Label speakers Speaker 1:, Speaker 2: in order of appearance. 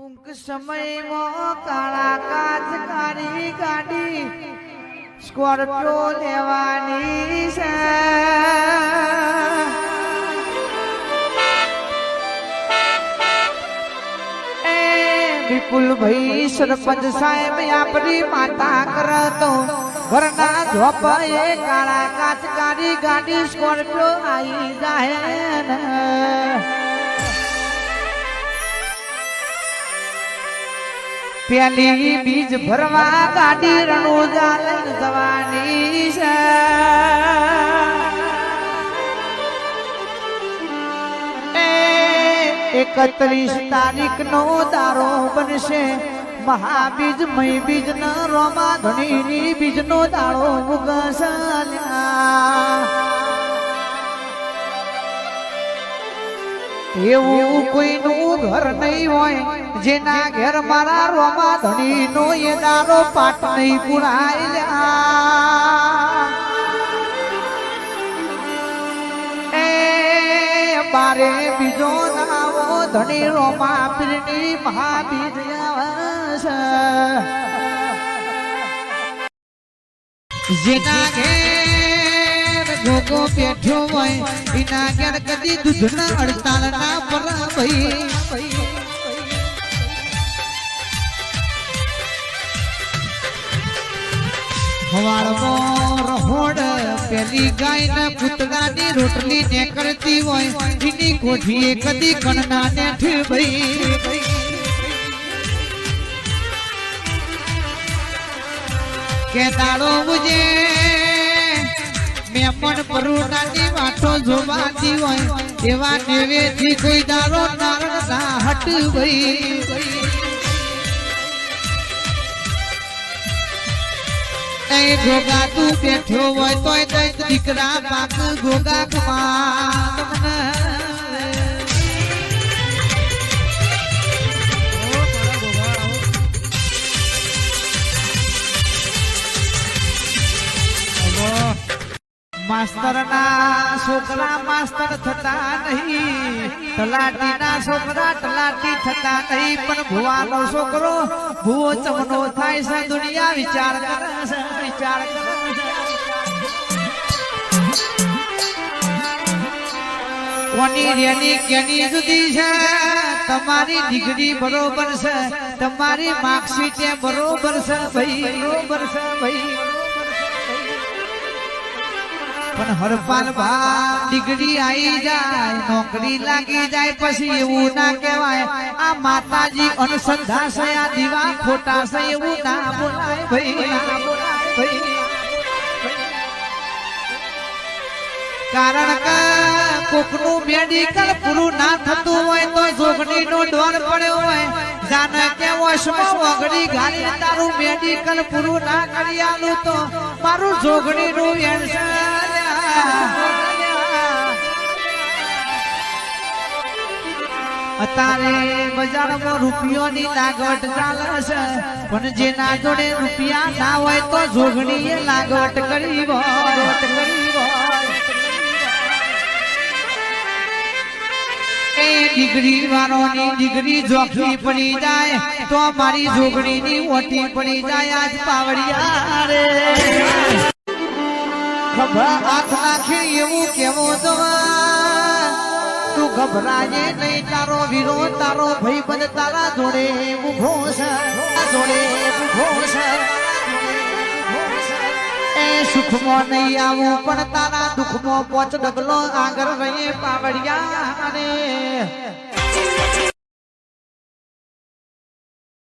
Speaker 1: ટૂંક સમયમાં કાળા કાચ કાળી ગાડી સ્કોર્પિયો લેવાની છે. વિપુલભાઈ સરપંચ સાહેબ આપણી માતા કરતો ઘરના ઝોપાએ કાળા કાચ કાળી ગાડી સ્કોર્પિયો આવી જાય. પેલી બીજ ભરવા ગાડી રણુજા લઈને જવાની છે. 31 તારીખ નો દારો બનશે મહાબીજ મય બીજ ન રોમા ધણીની બીજ નો દાડો ઉગસલ્યા. એવું કોઈનું ઘર નહીં હોય જેના ઘેર મારા રોમા ધણી નો એ દારો પાટ નહીં પુરાય. બારે બીજો નાવો ધણી રોમા પીરની મહાબીજ જેના ઘેર ગોગો બેઠો હોય એના ઘેર કદી દૂધના અડતાલ ના પર ભાઈ. રહોડ પેલી ગાય ના કૂતરાની રોટલી નીકળતી હોય એની કોઠીએ કદી કણના નેઠ ભાઈ. કે દાડો મુજે મેમણ પરુણાની વાટો જોવાતી હોય એવા નેવેથી કોઈ દાડો નારણ ના હટ ભાઈ. ગોગા તું બેઠો હોય તોય દઈ દીકરા પાક ગોગા કમા. માસ્તર ના છોકરા માસ્તર થતા નહીં, તલાટી ના છોકરા તલાટી થતા નહીં, પણ ભુવાનો છોકરો ભુવો ચમનો થાય છે. દુનિયા વિચાર કરે છે, વિચાર કરે છે. કોની રેની કેની જુદી છે. તમારી ડિગ્રી બરોબર છે, તમારી માર્કશીટ બરોબર છે ભાઈ, બરોબર છે ભાઈ. પણ હરપાલ ભા ડિગ્રી આવી જાય નોકરી લાગી જાય પછી એવું ના કહેવાય આ માતાજી અનુસંધા છે, આ દીવા ખોટા છે એવું ના બોલાય ભાઈ. કારણ કે કોકનું મેડિકલ પૂરું ના થતું હોય તો જોગણી નો ડોર પડ્યો હોય જાને કે વશમાં વગડી ગાડી તારું મેડિકલ પૂરું ના કરી આલું તો મારું જોગણી નું વેણસર. અત્યારે બજારમાં રૂપિયોની લાગવટ ચાલે છે, પણ જેના જોડે રૂપિયા ના હોય તો જોગણીએ લાગવટ કરી એ ડિગ્રી વાળોની ડિગ્રી જોખમી પડી જાય તો મારી જોગણીની ઓટી પડી જાય. આજ પાવડિયા રે હાથ નાખી એવું કેવું તું ગભરાજે નહીં, તારો વીરો તારો ભાઈ બંધ તારા જોડે ઉભો છે, જોડે ઉભો છે. એ સુખમાં નહીં આવું પણ તારા દુઃખમાં પોચ ડગલો આગળ રહીએ પાવડિયા રે.